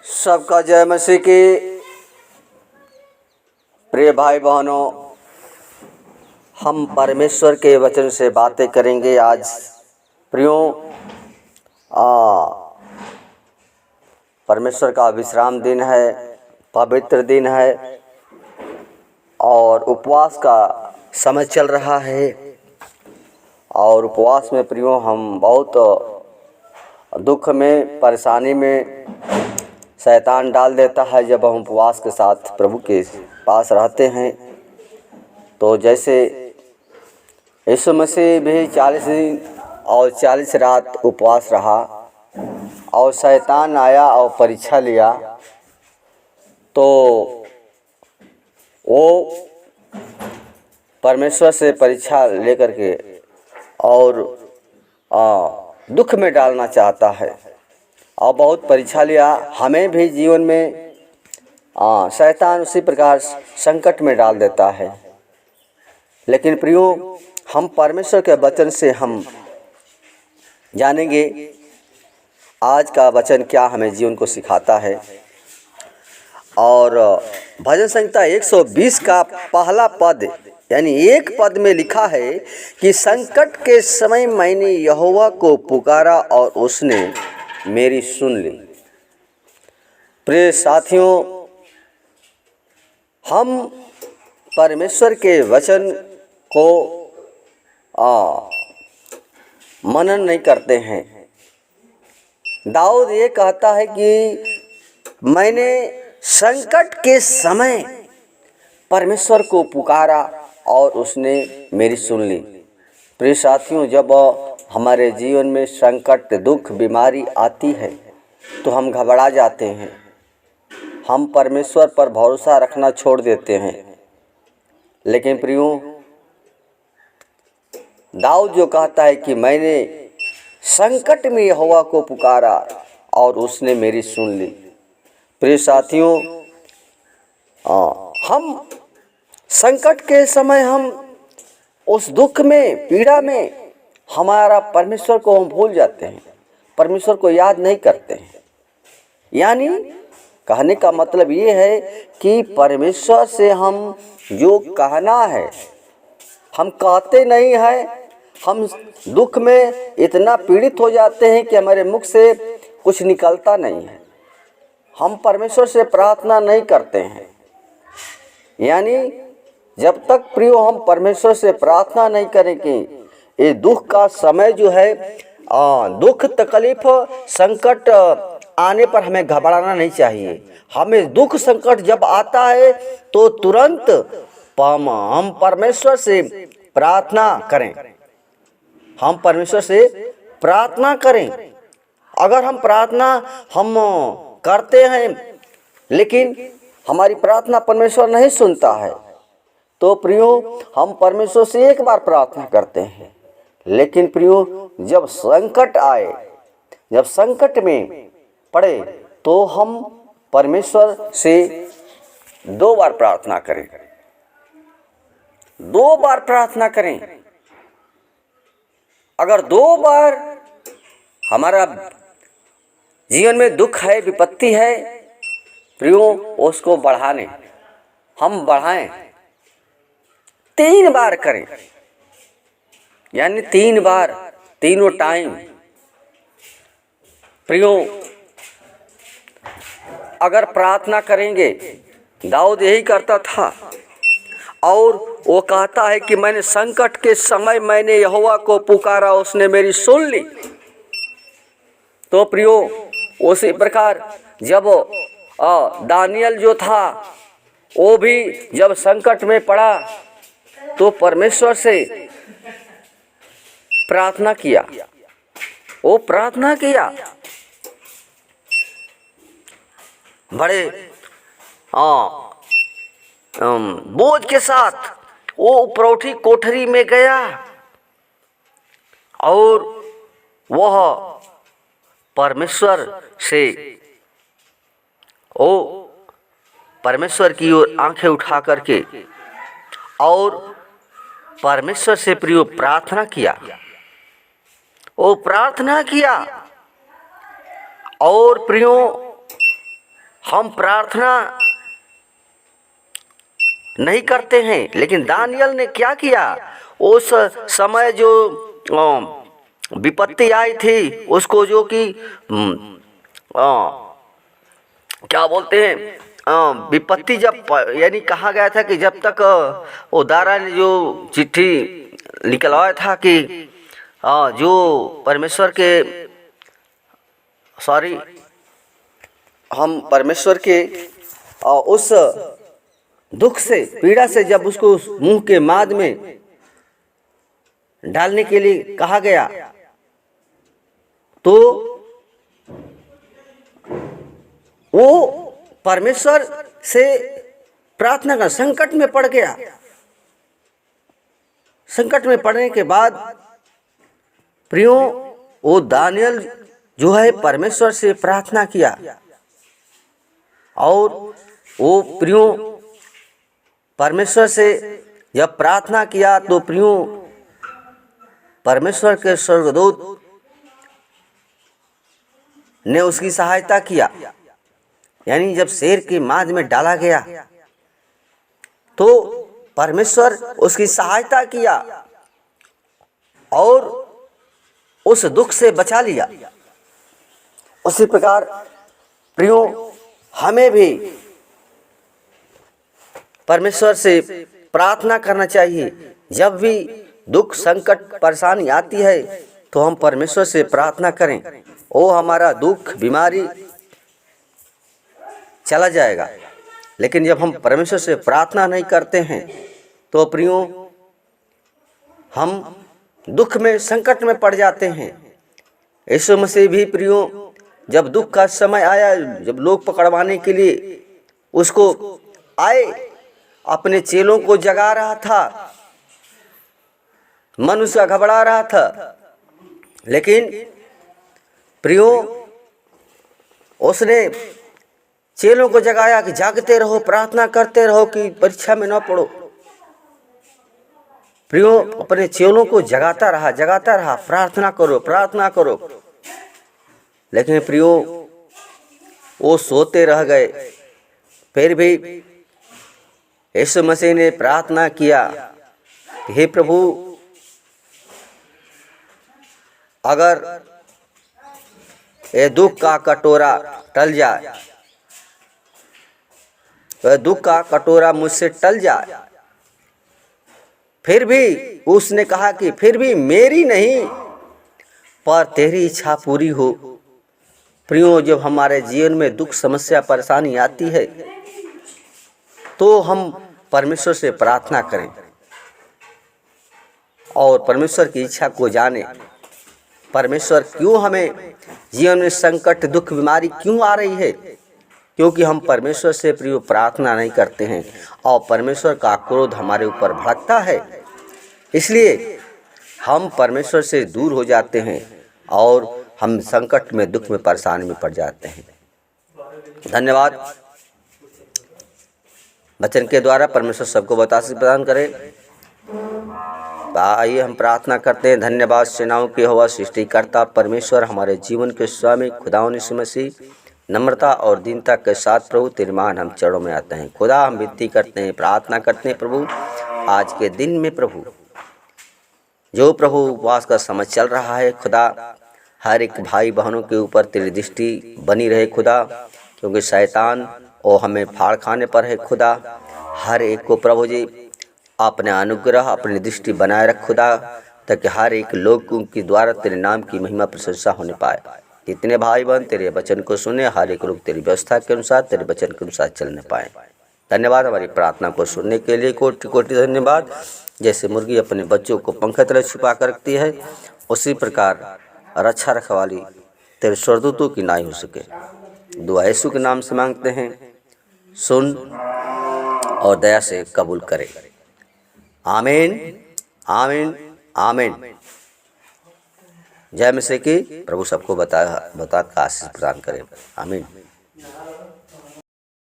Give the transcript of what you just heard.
सबका जय मसीह की। प्रिय भाई बहनों, हम परमेश्वर के वचन से बातें करेंगे आज। प्रियो, परमेश्वर का विश्राम दिन है, पवित्र दिन है और उपवास का समय चल रहा है। और उपवास में प्रियो हम बहुत दुख में, परेशानी में शैतान डाल देता है। जब हम उपवास के साथ प्रभु के पास रहते हैं तो जैसे यीशु मसीह भी 40 दिन और 40 रात उपवास रहा और शैतान आया और परीक्षा लिया, तो वो परमेश्वर से परीक्षा लेकर के और दुख में डालना चाहता है और बहुत परीक्षा लिया। हमें भी जीवन में शैतान उसी प्रकार संकट में डाल देता है। लेकिन प्रियो, हम परमेश्वर के वचन से हम जानेंगे आज का वचन क्या हमें जीवन को सिखाता है। और भजन संहिता 120 का पहला पद यानी एक पद में लिखा है कि संकट के समय मैंने यहोवा को पुकारा और उसने मेरी सुन ली। प्रिय साथियों, हम परमेश्वर के वचन को मनन नहीं करते हैं। दाऊद ये कहता है कि मैंने संकट के समय परमेश्वर को पुकारा और उसने मेरी सुन ली। प्रिय साथियों, जब हमारे जीवन में संकट, दुख, बीमारी आती है तो हम घबरा जाते हैं, हम परमेश्वर पर भरोसा रखना छोड़ देते हैं। लेकिन प्रियो, दाऊद जो कहता है कि मैंने संकट में यहोवा को पुकारा और उसने मेरी सुन ली। प्रिय साथियों, हम संकट के समय हम उस दुख में, पीड़ा में हमारा परमेश्वर को हम भूल जाते हैं, परमेश्वर को याद नहीं करते हैं। यानी कहने का मतलब ये है कि परमेश्वर से हम जो कहना है हम कहते नहीं हैं। हम दुख में इतना पीड़ित हो जाते हैं कि हमारे मुख से कुछ निकलता नहीं है, हम परमेश्वर से प्रार्थना नहीं करते हैं। यानी जब तक प्रियो हम परमेश्वर से प्रार्थना नहीं करेंगे, ये दुख का समय जो है, दुख, तकलीफ, संकट आने पर हमें घबराना नहीं चाहिए। हमें दुख, संकट जब आता है तो तुरंत हम परमेश्वर से प्रार्थना करें, हम परमेश्वर से प्रार्थना करें। अगर हम प्रार्थना करते हैं लेकिन हमारी प्रार्थना परमेश्वर नहीं सुनता है तो प्रियो हम परमेश्वर से एक बार प्रार्थना करते हैं। लेकिन प्रियो, जब संकट आए, जब संकट में पड़े तो हम परमेश्वर से 2 बार प्रार्थना करें, 2 बार प्रार्थना करें। अगर 2 बार हमारा जीवन में दुख है, विपत्ति है, प्रियो उसको बढ़ाने हम बढ़ाएं, 3 बार करें। यानी 3 बार, तीनों टाइम। प्रियो, अगर प्रार्थना करेंगे, दाऊद यही करता था और वो कहता है कि मैंने संकट के समय मैंने यहोवा को पुकारा, उसने मेरी सुन ली। तो प्रियो, उसी प्रकार जब दानियल जो था वो भी जब संकट में पड़ा तो परमेश्वर से प्रार्थना किया, वो प्रार्थना किया, बड़े बोझ के साथ वो उपरौठी कोठरी में गया और वह परमेश्वर से, ओ परमेश्वर की ओर आंखें उठा करके और परमेश्वर से प्रियो प्रार्थना किया, वो प्रार्थना किया। और प्रियो हम प्रार्थना नहीं करते हैं। लेकिन दानियल ने क्या किया, उस समय जो विपत्ति आई थी उसको, जो कि क्या बोलते हैं, विपत्ति जब, यानी कहा गया था कि जब तक वो दारा ने जो चिट्ठी निकलवाया था कि जो परमेश्वर के, सॉरी, हम परमेश्वर के उस दुख से, पीड़ा से जब उसको उस मुंह के माद में डालने के लिए कहा गया, तो वो परमेश्वर से प्रार्थना कर, संकट में पड़ गया। संकट में पड़ने के बाद प्रियो, वो दानियल जो है परमेश्वर से प्रार्थना किया, और वो प्रियो परमेश्वर से जब प्रार्थना किया तो प्रियो परमेश्वर के स्वर्गदूत ने उसकी सहायता किया। यानी जब शेर की माद में डाला गया तो परमेश्वर उसकी सहायता किया और उस दुख से बचा लिया। उसी प्रकार प्रियो, हमें भी परमेश्वर से प्रार्थना करना चाहिए। जब भी दुख, संकट, परेशानी आती है तो हम परमेश्वर से प्रार्थना करें, वो हमारा दुख, बीमारी चला जाएगा। लेकिन जब हम परमेश्वर से प्रार्थना नहीं करते हैं तो प्रियो, हम दुख में, संकट में पड़ जाते हैं। यीशु मसीह भी प्रियो, जब दुख का समय आया, जब लोग पकड़वाने के लिए उसको आए, अपने चेलों को जगा रहा था, मन उसका घबरा रहा था, लेकिन प्रियो उसने चेलों को जगाया कि जागते रहो, प्रार्थना करते रहो कि परीक्षा में न पड़ो। प्रियो अपने चेलों को जगाता रहा, प्रार्थना करो, प्रार्थना करो। लेकिन प्रियो वो सोते रह गए। फिर भी यीशु मसीह ने प्रार्थना किया, हे प्रभु, अगर ये दुख का कटोरा टल जाए, वह दुख का कटोरा मुझसे टल जाए। फिर भी उसने कहा कि फिर भी मेरी नहीं पर तेरी इच्छा पूरी हो। प्रियो, जब हमारे जीवन में दुख, समस्या, परेशानी आती है तो हम परमेश्वर से प्रार्थना करें और परमेश्वर की इच्छा को जाने। परमेश्वर क्यों हमें जीवन में संकट, दुख, बीमारी क्यों आ रही है? क्योंकि हम परमेश्वर से प्रियो प्रार्थना नहीं करते हैं और परमेश्वर का क्रोध हमारे ऊपर भड़कता है। इसलिए हम परमेश्वर से दूर हो जाते हैं और हम संकट में, दुख में, परेशानी में पड़ जाते हैं। धन्यवाद। वचन के द्वारा परमेश्वर सबको बतासी प्रदान करे। आइए हम प्रार्थना करते हैं। धन्यवाद सेनाओं के यहोवा, सृष्टिकर्ता परमेश्वर, हमारे जीवन के स्वामी खुदावंद यीशु मसीह, नम्रता और दीनता के साथ प्रभु तेरे मान हम चरणों में आते हैं। खुदा, हम विनती करते हैं, प्रार्थना करते हैं प्रभु, आज के दिन में प्रभु जो प्रभु उपवास का समय चल रहा है, खुदा हर एक भाई बहनों के ऊपर तेरी दृष्टि बनी रहे खुदा, क्योंकि शैतान और हमें फाड़ खाने पर है खुदा। हर एक को प्रभु जी अपने अनुग्रह, अपनी दृष्टि बनाए रख खुदा, ताकि हर एक लोग के द्वारा तेरे नाम की महिमा प्रशंसा होने पाए। इतने भाई बहन तेरे वचन को सुने, हर एक लोग तेरी व्यवस्था के अनुसार, तेरे वचन के अनुसार चलने पाए। धन्यवाद हमारी प्रार्थना को सुनने के लिए, कोटि कोटि धन्यवाद। जैसे मुर्गी अपने बच्चों को पंख तले छुपा कर रखती है, उसी प्रकार रक्षा रखवाली तेरे स्वर्गदूतों की नाई हो सके। दुआ यीशु के नाम से मांगते हैं, सुन और दया से कबूल करे। आमीन, आमीन, आमीन। जय मसीह की। प्रभु सबको बता का आशीष प्रदान करें। आमीन।